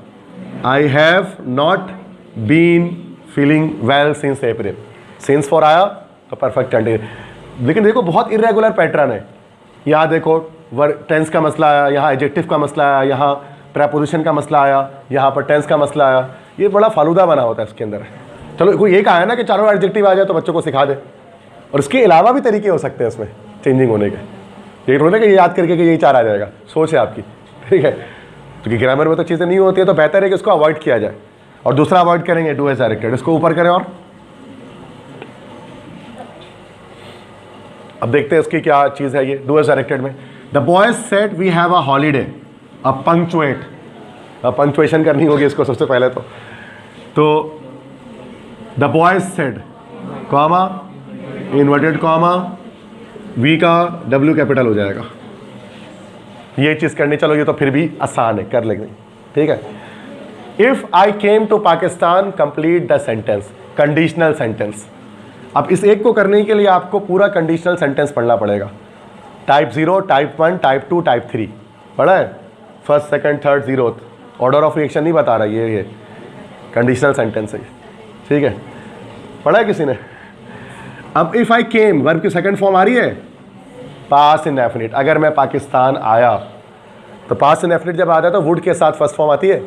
Speaker 1: I have not been feeling well since April. Since for आया तो परफेक्ट कंटिन्यूअस। लेकिन देखो बहुत इरेगुलर पैटर्न है। यहाँ देखो टेंस का मसला आया, यहाँ एडजेक्टिव का मसला आया, यहाँ प्रेपोजिशन का मसला आया, यहाँ पर टेंस का मसला आया। ये बड़ा फालूदा बना होता है इसके अंदर। चलो कोई एक आया ना कि चारों एडजेक्टिव आ जाए तो बच्चों को सिखा दे, और इसके अलावा भी तरीके हो सकते हैं इसमें चेंजिंग होने के। ये होने के ये याद करके कि यही चार आ जाएगा, सोच है आपकी, ठीक है। क्योंकि ग्रामर में तो चीज़ें नहीं होती है, तो बेहतर है कि इसको अवॉइड किया जाए। और दूसरा अवॉइड करेंगे डू एज डायरेक्टेड, इसको ऊपर करें। और अब देखते हैं इसकी क्या चीज़ है ये डू एज डायरेक्टेड में। The boys said we have a holiday. अब पंक्चुएट, अब पंक्चुएशन करनी होगी इसको सबसे पहले तो the boys said comma inverted comma we का डब्ल्यू कैपिटल हो जाएगा। ये चीज़ करनी, चलो ये तो फिर भी आसान है, कर लेंगे, ठीक है। If I came to Pakistan complete the sentence, conditional sentence. अब इस एक को करने के लिए आपको पूरा कंडीशनल सेंटेंस पढ़ना पड़ेगा। टाइप 0, टाइप 1, टाइप 2, टाइप 3 पढ़ा है? First, second, third, zeroth, order of reaction नहीं बता रहा, ये कंडीशनल सेंटेंस है, ठीक है। पढ़ा है किसी ने? अब इफ़ आई केम, वर्ब की सेकंड फॉर्म आ रही है पास्ट इंडेफिनिट। अगर मैं पाकिस्तान आया, तो पास्ट इंडेफिनिट जब आता है तो वुड के साथ फर्स्ट फॉर्म आती है।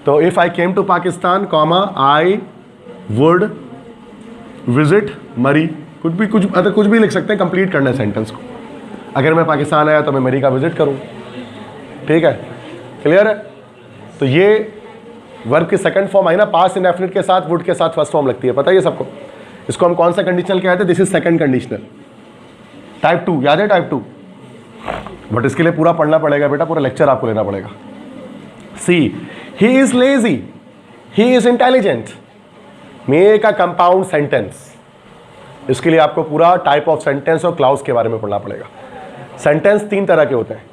Speaker 1: तो if I came to Pakistan comma I would visit Murree, कुछ भी लिख सकते हैं, कंप्लीट करना है सेंटेंस को। अगर मैं पाकिस्तान आया तो मैं मरी का विजिट करूँ, ठीक है, क्लियर है। तो ये वर्ब की सेकंड फॉर्म आई ना, पास्ट इंडेफिनिट के साथ वुड के साथ फर्स्ट फॉर्म लगती है, पता है ये सबको। इसको हम कौन सा कंडीशनल कहते हैं? This is second conditional. Type 2 याद है? टाइप 2, बट इसके लिए पूरा पढ़ना पड़ेगा बेटा, पूरा लेक्चर आपको लेना पड़ेगा। See, he is lazy, he is intelligent. Make a compound sentence. इसके लिए आपको पूरा टाइप ऑफ सेंटेंस और क्लाउज के बारे में पढ़ना पड़ेगा। सेंटेंस 3 तरह के होते हैं,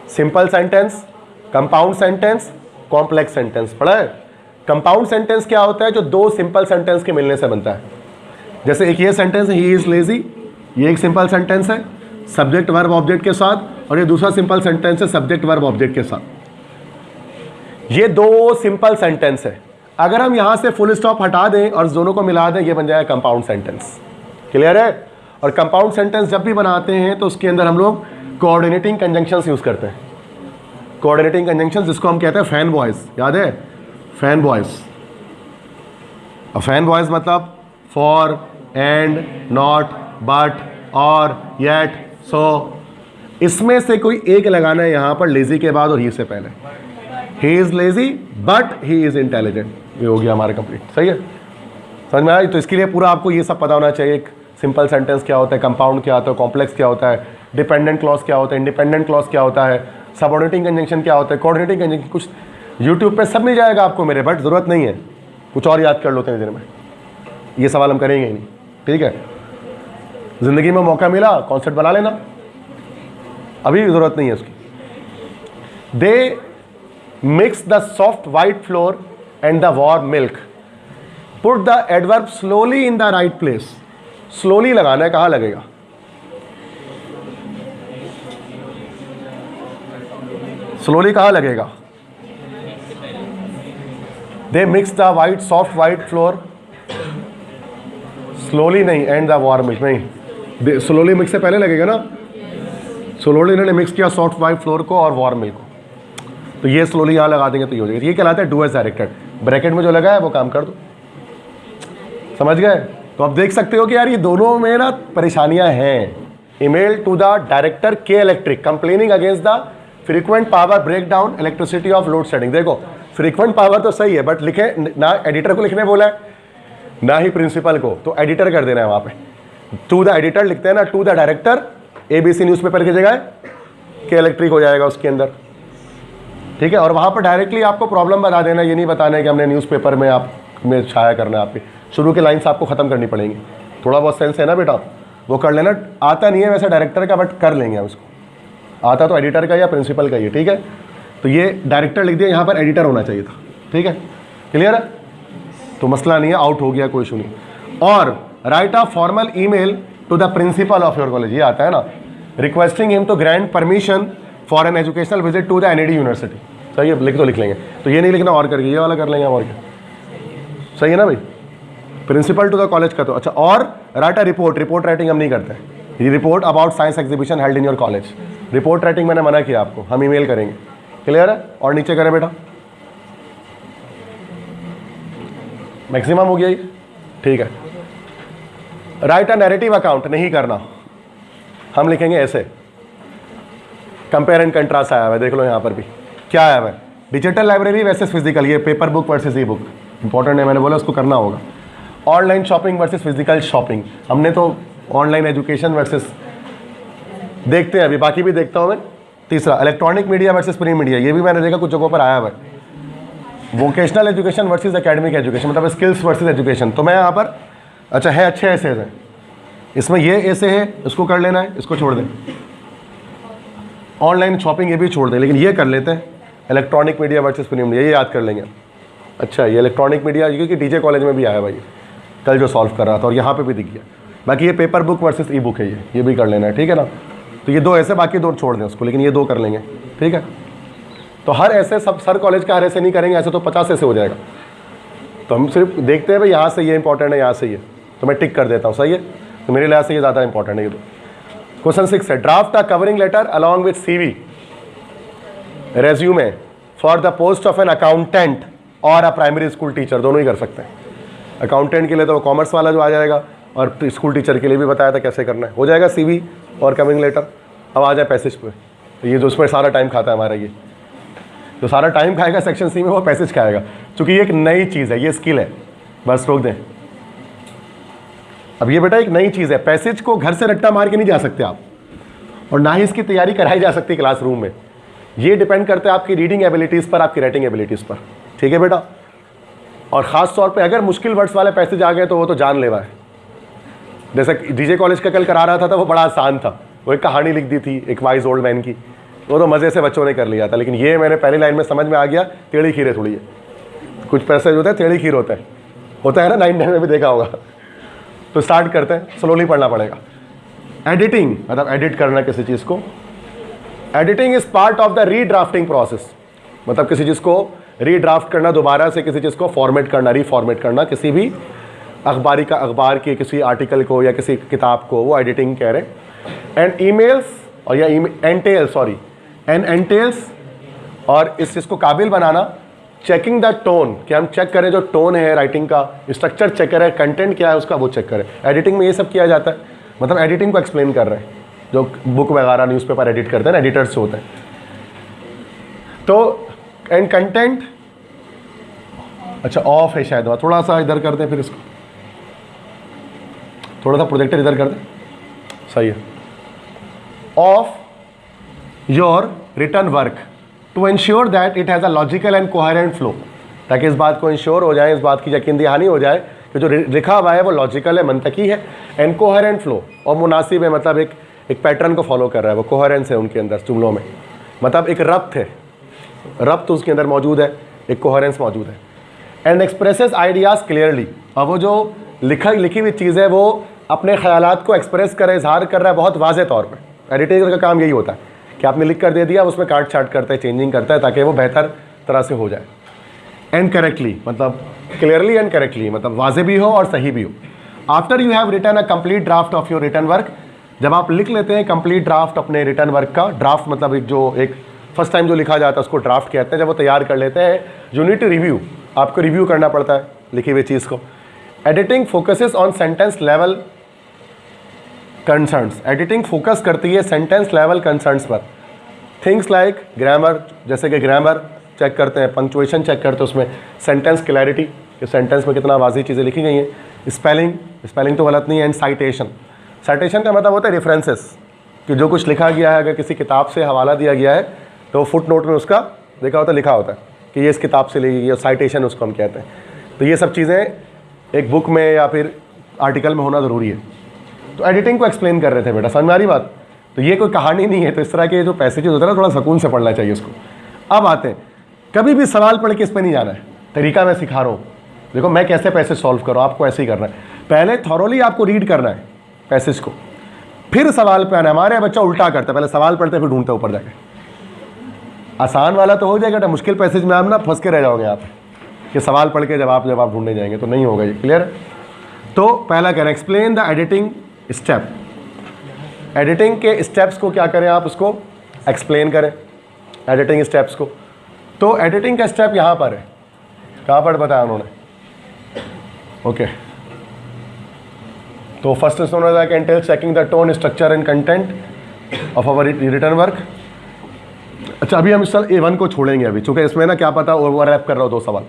Speaker 1: simple sentence, compound sentence, complex sentence. पढ़ा है? कंपाउंड सेंटेंस क्या होता है? जो 2 सिंपल सेंटेंस के मिलने से बनता है। जैसे एक ये सेंटेंस है, ही इज लेजी, ये एक सिंपल सेंटेंस है सब्जेक्ट वर्ब ऑब्जेक्ट के साथ, और ये दूसरा सिंपल सेंटेंस है सब्जेक्ट वर्ब ऑब्जेक्ट के साथ। ये 2 सिंपल सेंटेंस है। अगर हम यहाँ से फुल स्टॉप हटा दें और दोनों को मिला दें, ये बन जाएगा कंपाउंड सेंटेंस। क्लियर है? और कंपाउंड सेंटेंस जब भी बनाते हैं तो उसके अंदर हम लोग कोऑर्डिनेटिंग कंजंक्शंस यूज़ करते हैं। कोऑर्डिनेटिंग कंजंक्शंस जिसको हम कहते हैं फैन बॉयज, याद है? Fan boys. और फैन बॉयज मतलब फॉर, एंड, नॉट, बट, और, येट, सो। इसमें से कोई एक लगाना है यहाँ पर लेजी के बाद और ही से पहले। ही is lazy but he is intelligent, ये हो गया हमारा कंप्लीट। सही है? समझ में आया? तो इसके लिए पूरा आपको ये सब पता होना चाहिए। एक सिंपल सेंटेंस क्या होता है, कंपाउंड क्या होता है, कॉम्प्लेक्स क्या होता है, डिपेंडेंट क्लॉज क्या होता है, इंडिपेंडेंट क्लॉज क्या होता है, सबऑर्डिनेटिंग कंजंक्शन क्या होता है, कोऑर्डिनेटिंग कंजंक्शन। कुछ यूट्यूब पे सब मिल जाएगा आपको मेरे, बट ज़रूरत नहीं है, कुछ और याद कर लो इतने दिन में। ये सवाल हम करेंगे ही नहीं, ठीक है। ज़िंदगी में मौका मिला कॉन्सेप्ट बना लेना, अभी ज़रूरत नहीं है उसकी। They mix the soft white flour and the warm milk. Put the adverb slowly in the right place. Slowly लगाना है, कहाँ लगेगा? स्लोली कहाँ लगेगा? They mix the white soft white flour, slowly नहीं, एंड द वार्म मिल्क नहीं, slowly mix से पहले लगेगा ना। स्लोली इन्होंने मिक्स किया सॉफ्ट वाइट फ्लोर को और वार्म मिल्क को, तो ये स्लोली यहाँ लगा देंगे तो ये हो जाएगा। ये कहलाता है डू एज डायरेक्टेड। ब्रैकेट में जो लगा है वो काम कर दो, समझ गए? तो आप देख सकते हो कि यार ये दोनों में ना परेशानियां हैं, ईमेल टू द डायरेक्टर के electric complaining against the frequent power breakdown electricity off load shedding. देखो फ्रीक्वेंट पावर तो सही है, बट लिखे ना एडिटर को लिखने बोला है ना ही प्रिंसिपल को, तो एडिटर कर देना है वहाँ पे। टू द एडिटर लिखते हैं ना, to the director ABC newspaper की जगह के इलेक्ट्रिक हो जाएगा उसके अंदर, ठीक है। और वहाँ पर डायरेक्टली आपको प्रॉब्लम बता देना, ये नहीं बताना है कि हमने न्यूज़पेपर में आप में छाया करना है। आपके शुरू की लाइन्स आपको ख़त्म करनी पड़ेंगी। थोड़ा बहुत सेंस है ना बेटा, वो कर लेना। आता नहीं है वैसे डायरेक्टर का, बट कर लेंगे उसको। आता तो एडिटर का या प्रिंसिपल का ही है, ठीक है। तो ये डायरेक्टर लिख दिया, यहाँ पर एडिटर होना चाहिए था, ठीक है। क्लियर है, तो मसला नहीं है, आउट हो गया, कोई इशू नहीं। और write a formal email to the principal of your college, ये आता है ना, requesting him to grant permission for an educational visit to the NAD university. सही है, लिख तो लिख लेंगे, तो ये नहीं लिखना और करके ये वाला कर लेंगे और क्या, सही है ना भाई। प्रिंसिपल टू द कॉलेज का तो अच्छा। और write a report, report writing हम नहीं करते, ये report about science exhibition held in your college. Report writing मैंने मना किया आपको, हम ईमेल करेंगे। क्लियर है, और नीचे करें बेटा, मैक्सिमम हो गया ये, ठीक है। राइट अ नैरेटिव अकाउंट नहीं करना, हम लिखेंगे ऐसे, कंपेयर एंड कंट्रास्ट आया हुआ है, देख लो यहाँ पर भी क्या आया हुआ है, डिजिटल लाइब्रेरी वर्सेस फिजिकल, ये पेपर बुक वर्सेस ई बुक इंपॉर्टेंट है, मैंने बोला उसको करना होगा। Online shopping versus physical shopping, हमने तो ऑनलाइन एजुकेशन वर्सेस देखते हैं अभी, बाकी भी देखता हूँ मैं। तीसरा electronic media versus print media, ये भी मैंने देखा कुछ जगहों पर आया हुआ है। Vocational education versus academic education, मतलब स्किल्स वर्सेस एजुकेशन। तो मैं यहाँ पर अच्छा है, अच्छे ऐसे हैं, इसमें ये ऐसे है, इसको कर लेना है, इसको छोड़ दें। ऑनलाइन शॉपिंग ये भी छोड़ दें, लेकिन ये कर लेते हैं electronic media versus print media, ये याद कर लेंगे। अच्छा ये इलेक्ट्रॉनिक मीडिया, क्योंकि DJ कॉलेज में भी आया भाई कल जो सॉल्व कर रहा था, और यहाँ पे भी दिख गया। बाकी ये पेपर बुक वर्सेस ई बुक है, ये भी कर लेना है, ठीक है ना। तो ये दो ऐसे, बाकी दो छोड़ दें उसको, लेकिन ये दो कर लेंगे, ठीक है। तो हर ऐसे सब सर कॉलेज का हर ऐसे नहीं करेंगे, ऐसे तो 50 ऐसे हो जाएगा। तो हम सिर्फ देखते हैं भाई यहाँ से ये इंपॉर्टेंट है, यहाँ से ये, तो मैं टिक कर देता हूँ, सही है। तो मेरे लिहाज से ये ज़्यादा इंपॉर्टेंट है ये तो। क्वेश्चन 6 है, draft a covering letter along with CV resume for the post of an accountant और अ प्राइमरी स्कूल टीचर, दोनों ही कर सकते हैं। अकाउंटेंट के लिए तो कॉमर्स वाला जो आ जाएगा, और स्कूल टीचर के लिए भी बताया था कैसे करना है, हो जाएगा CV और कवरिंग लेटर। अब आ जाए पैसेज पे, तो ये जो उसमें सारा टाइम खाता है हमारा, ये जो सारा टाइम खाएगा सेक्शन C में वो पैसेज खाएगा, क्योंकि ये एक नई चीज़ है, ये स्किल है। बस रोक दें, अब ये बेटा एक नई चीज़ है, पैसेज को घर से रट्टा मार के नहीं जा सकते आप, और ना ही इसकी तैयारी कराई जा सकती क्लासरूम में। ये डिपेंड करता है आपकी रीडिंग एबिलिटीज़ पर, आपकी राइटिंग एबिलिटीज़ पर, ठीक है बेटा। और ख़ास तौर पे अगर मुश्किल वर्ड्स वाले पैसेज आ गए तो वो तो जानलेवा है। जैसे DJ कॉलेज का कल करा रहा था, वो बड़ा आसान था, वो एक कहानी लिख दी थी एक वाइज ओल्ड मैन की, वो तो मज़े से बच्चों ने कर लिया था। लेकिन ये मैंने पहली लाइन में समझ में आ गया, टेढ़ी खीर है थोड़ी है, कुछ पैसेज होते हैं टेढ़ी खीर होता है ना, 9 में भी देखा होगा। तो स्टार्ट करते हैं, स्लोली पढ़ना पड़ेगा। एडिटिंग मतलब एडिट करना किसी चीज़ को, editing is part of the redrafting process, मतलब किसी चीज़ को रीड्राफ्ट करना, दोबारा से किसी चीज़ को फॉर्मेट करना, रीफॉर्मेट करना, किसी भी अखबार के किसी आर्टिकल को या किसी किताब को, वो एडिटिंग कह रहे हैं। एंड ईमेल्स और या एंटेल्स और इस चीज़ को काबिल बनाना, चेकिंग द टोन, कि हम चेक करें जो टोन है राइटिंग का, स्ट्रक्चर चेक करें, कंटेंट क्या है उसका वो चेक करें। एडिटिंग में ये सब किया जाता है, मतलब एडिटिंग को एक्सप्लेन कर रहे हैं, जो बुक वगैरह न्यूज़पेपर एडिट करते हैं ना, एडिटर्स होते हैं। तो एंड कंटेंट अच्छा ऑफ है शायद, थोड़ा सा इधर कर दें, फिर इसको थोड़ा सा प्रोजेक्टर इधर कर दें, सही है। Of your written work to ensure that it has a logical and coherent flow, ताकि इस बात को इंश्योर हो जाए, इस बात की यकीन दहानी हो जाए कि जो लिखा हुआ है वो लॉजिकल है, मंतकी है, एंड कोहेरेंट फ्लो, और मुनासिब है, मतलब एक पैटर्न को फॉलो कर रहा है, वो कोहेरेंस है उनके अंदर जुमलों में, मतलब एक रब्त है, रब्त उसके अंदर मौजूद है, एक कोहेरेंस मौजूद है। एंड एक्सप्रेसेस आइडियाज़ क्लियरली, और वो जो लिखी हुई चीज़ है वो अपने ख्यालात को एक्सप्रेस कर, इजहार कर रहा है बहुत वाज़े तौर पर। एडिटर का काम यही होता है कि आपने लिख कर दे दिया, उसमें काट छाट करता है, चेंजिंग करता है, ताकि वो बेहतर तरह से हो जाए। एंड करेक्टली मतलब क्लियरली एंड करेक्टली, मतलब वाज़े भी हो और सही भी हो। After you have written a complete draft of your written work, जब आप लिख लेते हैं कंप्लीट ड्राफ्ट अपने रिटर्न वर्क का, ड्राफ्ट मतलब एक फर्स्ट टाइम जो लिखा जाता है उसको ड्राफ्ट कहते हैं, जब वो तैयार कर लेते हैं, यू नीड टू रिव्यू, आपको रिव्यू करना पड़ता है लिखी हुई चीज़ को। Editing focuses on sentence level concerns, editing focus करती है सेंटेंस लेवल कंसर्न्स पर। थिंग्स लाइक ग्रामर, जैसे कि ग्रामर चेक करते हैं, पंक्चुएशन चेक करते हैं, उसमें सेंटेंस क्लैरिटी, कि सेंटेंस में कितना वाज़ी चीज़ें लिखी गई हैं, स्पेलिंग, स्पेलिंग तो गलत नहीं है, एंड साइटेशन। साइटेशन का मतलब होता है रेफरेंसेस, कि जो कुछ लिखा गया है अगर किसी किताब से हवाला दिया गया है तो फुट नोट में उसका देखा होता है, लिखा होता है कि ये इस किताब से ली गई है, साइटेशन उसको हम कहते हैं। तो ये सब चीज़ें एक बुक में या फिर आर्टिकल में होना ज़रूरी है। तो एडिटिंग को एक्सप्लेन कर रहे थे बेटा, समझ में आ रही बात? तो ये कोई कहानी नहीं है, तो इस तरह के जो पैसेजेस होते हैं ना, थोड़ा सुकून से पढ़ना चाहिए उसको। अब आते हैं, कभी भी सवाल पढ़ के इस पर नहीं जाना है, तरीका मैं सिखा रहा हूँ। देखो मैं कैसे पैसेज सॉल्व करूँ, आपको ऐसे ही करना है। पहले थॉरोली आपको रीड करना है पैसेज को, फिर सवाल पे आना है। हमारे बच्चा उल्टा करता है, पहले सवाल पढ़ते फिर ढूंढते ऊपर जाके। आसान वाला तो हो जाएगा, मुश्किल पैसेज में आप ना फंस के रह जाओगे आप, कि सवाल पढ़ के जवाब ढूंढने जाएंगे तो नहीं होगा ये। क्लियर? तो पहला कह रहे हैं explain the editing step. Editing के स्टेप्स को क्या करें आप, उसको एक्सप्लेन करें एडिटिंग स्टेप्स को। तो एडिटिंग का स्टेप यहाँ पर है, कहाँ पर बताया उन्होंने? ओके, तो first entail checking the tone, structure and content of our written work. अच्छा, अभी हम इस A1 को छोड़ेंगे अभी, चूँकि इसमें ना क्या पता ओवरलैप कर रहा हो दो सवाल,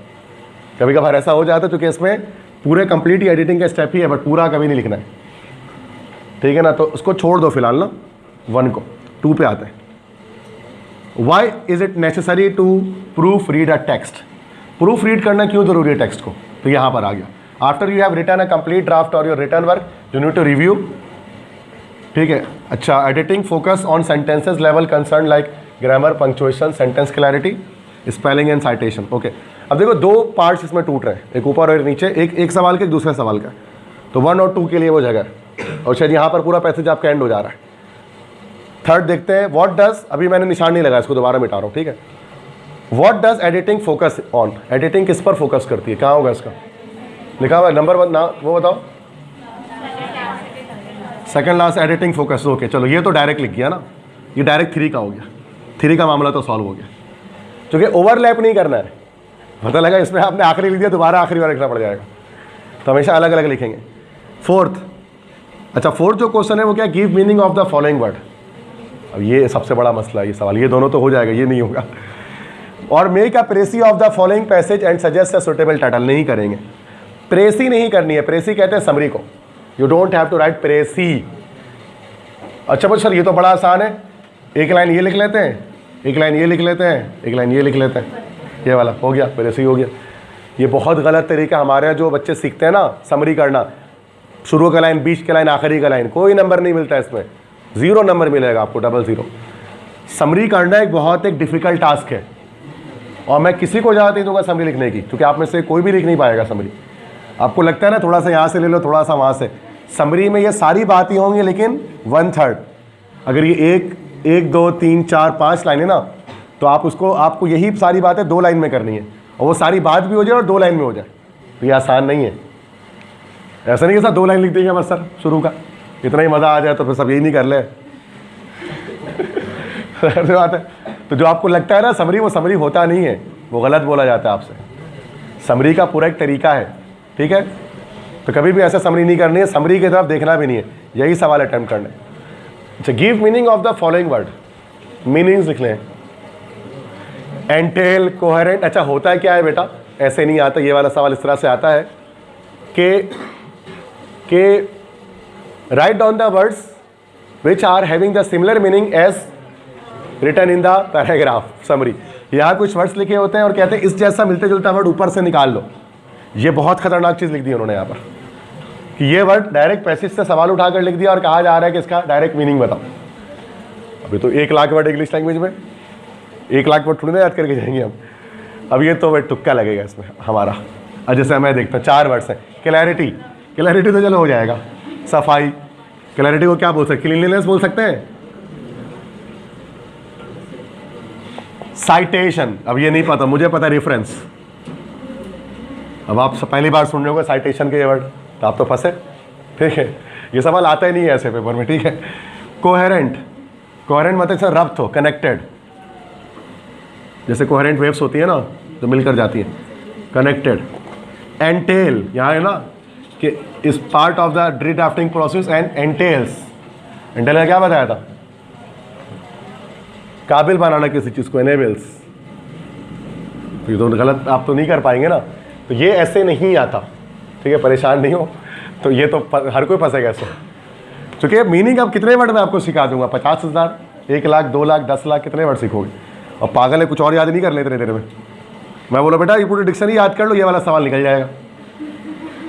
Speaker 1: कभी कभार ऐसा हो जाता है, क्योंकि इसमें पूरे कंप्लीट ही एडिटिंग का स्टेप ही है, बट पूरा कभी नहीं लिखना है, ठीक है ना? तो उसको छोड़ दो फिलहाल ना 1 को। 2 पे आते हैं। Why is it necessary to proofread a text? Proofread करना क्यों जरूरी है टेक्स्ट को? तो यहाँ पर आ गया, after you have written a complete draft और your written work you need to review, ठीक है? अच्छा, editing focus on sentences level concern like grammar, punctuation, sentence clarity, spelling and citation. Okay, अब देखो 2 पार्ट्स इसमें टूट रहे हैं, एक ऊपर और नीचे, एक सवाल के, एक दूसरे सवाल का। तो 1 और 2 के लिए वो जगह है, और शायद यहाँ पर पूरा पैसेज आपका एंड हो जा रहा है। थर्ड देखते हैं, व्हाट डज, अभी मैंने निशान नहीं लगाया, इसको दोबारा मिटा रहा हूँ, ठीक है? What does editing focus on? Editing किस पर फोकस करती है? कहाँ होगा इसका लिखा हुआ है? नंबर 1 ना, वो बताओ। Second last editing focus. Okay चलो, ये तो डायरेक्ट लिख गया ना, ये डायरेक्ट 3 का हो गया, 3 का मामला तो सॉल्व हो गया, क्योंकि ओवरलैप नहीं करना है। पता लगा इसमें आपने आखिरी लिख दिया, दोबारा आखिरी बार लिखना पड़ जाएगा, तो हमेशा अलग अलग लिखेंगे। फोर्थ, अच्छा फोर्थ जो क्वेश्चन है वो क्या, give meaning of the following word. अब ये सबसे बड़ा मसला है ये सवाल, ये दोनों तो हो जाएगा, ये नहीं होगा। और make a precis of the following passage and suggest a suitable title, नहीं करेंगे। प्रेसी नहीं करनी है, प्रेसी कहते हैं समरी को, you don't have to write precis. अच्छा बस सर ये तो बड़ा आसान है, एक लाइन ये लिख लेते हैं, एक लाइन ये लिख लेते हैं, एक लाइन ये लिख लेते हैं, ये वाला हो गया, प्रेसी हो गया। ये बहुत गलत तरीका हमारे यहाँ जो बच्चे सीखते हैं ना समरी करना, शुरू का लाइन, बीच का लाइन, आखिरी का लाइन, कोई नंबर नहीं मिलता इसमें, 0 नंबर मिलेगा आपको, 00। समरी करना एक बहुत एक डिफ़िकल्ट टास्क है, और मैं किसी को इजाज़त नहीं दूंगा समरी लिखने की, क्योंकि आप में से कोई भी लिख नहीं पाएगा समरी। आपको लगता है ना थोड़ा सा यहाँ से ले लो, थोड़ा सा वहाँ से, समरी में ये सारी बातें होंगी, लेकिन 1/3 अगर ये 1 2 3 4 5 लाइन है ना, तो आप उसको, आपको यही सारी बातें 2 लाइन में करनी है, और वो सारी बात भी हो जाए और 2 लाइन में हो जाए, तो ये आसान नहीं है। ऐसा नहीं है सर 2 लाइन लिख देंगे बस सर शुरू का, इतना ही मज़ा आ जाए तो फिर सब यही नहीं कर ले। बात है, तो जो आपको लगता है ना समरी, वो समरी होता नहीं है, वो गलत बोला जाता है आपसे। समरी का पूरा एक तरीका है, ठीक है? तो कभी भी ऐसा समरी नहीं करनी है, समरी की तरफ देखना भी नहीं है, यही सवाल अटेम्प्ट करना है। अच्छा, give meaning of the following word, meanings लिख लें। एंटेल, कोहेरेंट, अच्छा होता है क्या है बेटा, ऐसे नहीं आता, ये वाला सवाल इस तरह से आता है कि write down the words which are having the similar meaning as written in the paragraph summary. यहाँ कुछ वर्ड्स लिखे होते हैं और कहते हैं इस जैसा मिलते जुलता वर्ड ऊपर से निकाल लो। ये बहुत खतरनाक चीज़ लिख दी उन्होंने यहाँ पर, कि ये वर्ड डायरेक्ट पैसेज से सवाल उठाकर लिख दिया और कहा जा रहा है कि इसका डायरेक्ट मीनिंग बताओ। अभी तो 1 लाख वर्ड इंग्लिश लैंग्वेज में, 1 लाख वर्ड थोड़ी ना याद करके जाएंगे हम। अब ये तो वर्ड तुक्का लगेगा इसमें हमारा। अब जैसे मैं देखता हूँ 4 वर्ड्स हैं, क्लैरिटी, क्लैरिटी तो चलो हो जाएगा, सफाई, क्लैरिटी को क्या बोल सकते, क्लीनलीनेस बोल सकते हैं। साइटेशन, अब ये नहीं पता, मुझे पता रेफरेंस। अब आप पहली बार सुन रहे होंगे साइटेशन के ये वर्ड, तो आप तो फंसे, ठीक है? ये सवाल आता ही नहीं है ऐसे पेपर में, ठीक है? कोहेरेंट, कोहेरेंट मतलब सर रब्त हो, कनेक्टेड, जैसे कोहेरेंट वेव्स होती है ना जो मिलकर जाती है, कनेक्टेड। एंटेल, यहाँ है ना कि इस part of the drafting process and एंटेल्स, entail का क्या बताया था? काबिल बनाना किसी चीज़ को, एनेबल्स। तो ये तो गलत आप तो नहीं कर पाएंगे ना, तो ये ऐसे नहीं आता, ठीक है, परेशान नहीं हो। तो ये तो हर कोई फंसेगा ऐसे, क्योंकि मीनिंग अब कितने वर्ड मैं आपको सिखा दूंगा, 50,000, 1 लाख, 2 लाख, 10 लाख, कितने वर्ड सीखोगे? और पागल है, कुछ और याद नहीं कर लेते देर में। मैं बोला बेटा ये पूरी डिक्शनरी याद कर लो, ये वाला सवाल निकल जाएगा।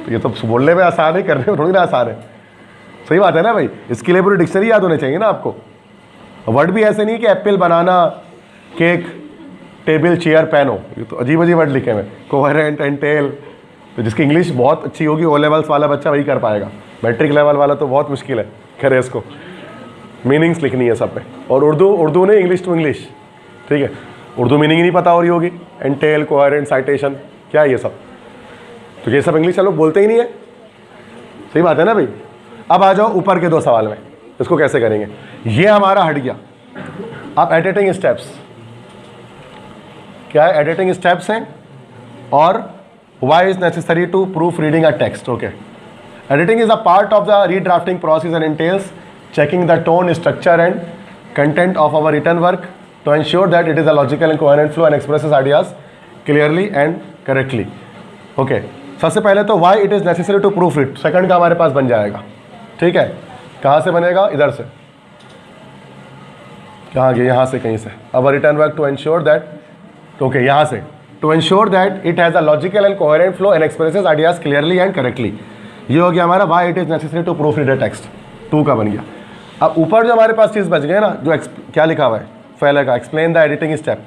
Speaker 1: तो ये तो बोलने में आसान है, करने में थोड़ी ना आसान है। सही बात है ना भाई, इसके लिए पूरी डिक्शनरी याद होने चाहिए ना आपको। वर्ड भी ऐसे नहीं कि एप्पल, बनाना, केक, टेबल, चेयर, पेन हो, ये तो अजीब अजीब वर्ड लिखे हुए। कोहेरेंट, एंटेल, तो जिसकी इंग्लिश बहुत अच्छी होगी, ओ लेवल्स वाला बच्चा वही कर पाएगा, मैट्रिक लेवल वाला तो बहुत मुश्किल है। खैर इसको मीनिंग्स लिखनी है सब पे। और उर्दू ने इंग्लिश टू इंग्लिश, ठीक है, उर्दू मीनिंग ही नहीं पता हो रही होगी, एंटेल, कोहेरेंट, साइटेशन, क्या है ये सब? तो ये सब इंग्लिश लोग बोलते ही नहीं है। सही बात है ना भाई। अब आ जाओ ऊपर के 2 सवाल में, इसको कैसे करेंगे? ये हमारा हट गया। अब एडिटिंग स्टेप्स क्या है? एडिटिंग स्टेप्स हैं और why is necessary to proofreading a text. Okay, editing is a part of the redrafting process and entails checking the tone, structure and content of our written work to ensure that it is a logical and coherent flow and expresses ideas clearly and correctly. Okay, सबसे पहले तो why it is necessary to proofread, second का हमारे पास बन जाएगा, ठीक है। कहाँ से बनेगा? इधर से, कहाँ गया? यहाँ से, कहीं से। our written work to ensure that, okay, यहाँ से, to ensure that it has a logical and coherent flow and expresses ideas clearly and correctly। ये हो गया हमारा why it is necessary to proofread a text, 2 का बन गया। अब ऊपर जो हमारे पास चीज़ बच गए ना, जो क्या लिखा हुआ है पहले का, एक्सप्लेन द एडिटिंग स्टेप।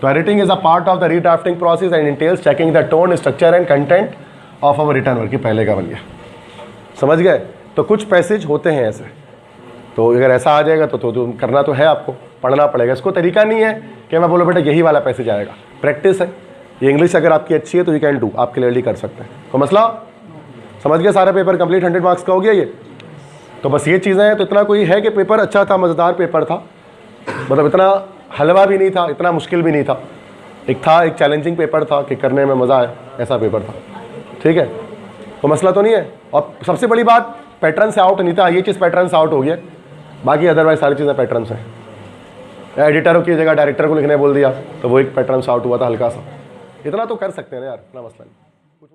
Speaker 1: तो editing is a part of the redrafting process and entails checking the tone, structure and content of our written work. पहले का बन गया, समझ गए? तो कुछ पैसेज होते हैं ऐसे, तो अगर ऐसा आ जाएगा तो करना तो है, आपको पढ़ना पड़ेगा। इसको तरीका नहीं है कि मैं बोलो बेटा यही वाला पैसेज आएगा, प्रैक्टिस है। ये इंग्लिश अगर आपकी अच्छी है तो यू कैन डू, आप क्लियरली कर सकते हैं। तो मसला समझ गए? सारा पेपर कंप्लीट 100 मार्क्स का हो गया ये। तो बस ये चीज़ें हैं। तो इतना कोई है कि पेपर अच्छा था, मज़ेदार पेपर था, मतलब इतना हलवा भी नहीं था, इतना मुश्किल भी नहीं था। एक चैलेंजिंग पेपर था कि करने में मज़ा आया, ऐसा पेपर था, ठीक है। तो मसला तो नहीं है। और सबसे बड़ी बात, पैटर्न से आउट नहीं था, ये चीज़ पैटर्न से आउट हो गया, बाकी अदरवाइज सारी चीज़ें पैटर्न से। एडिटर की जगह डायरेक्टर को लिखने बोल दिया तो वो एक पैटर्न से आउट हुआ था हल्का सा। इतना तो कर सकते हैं ना यार, इतना मसला नहीं।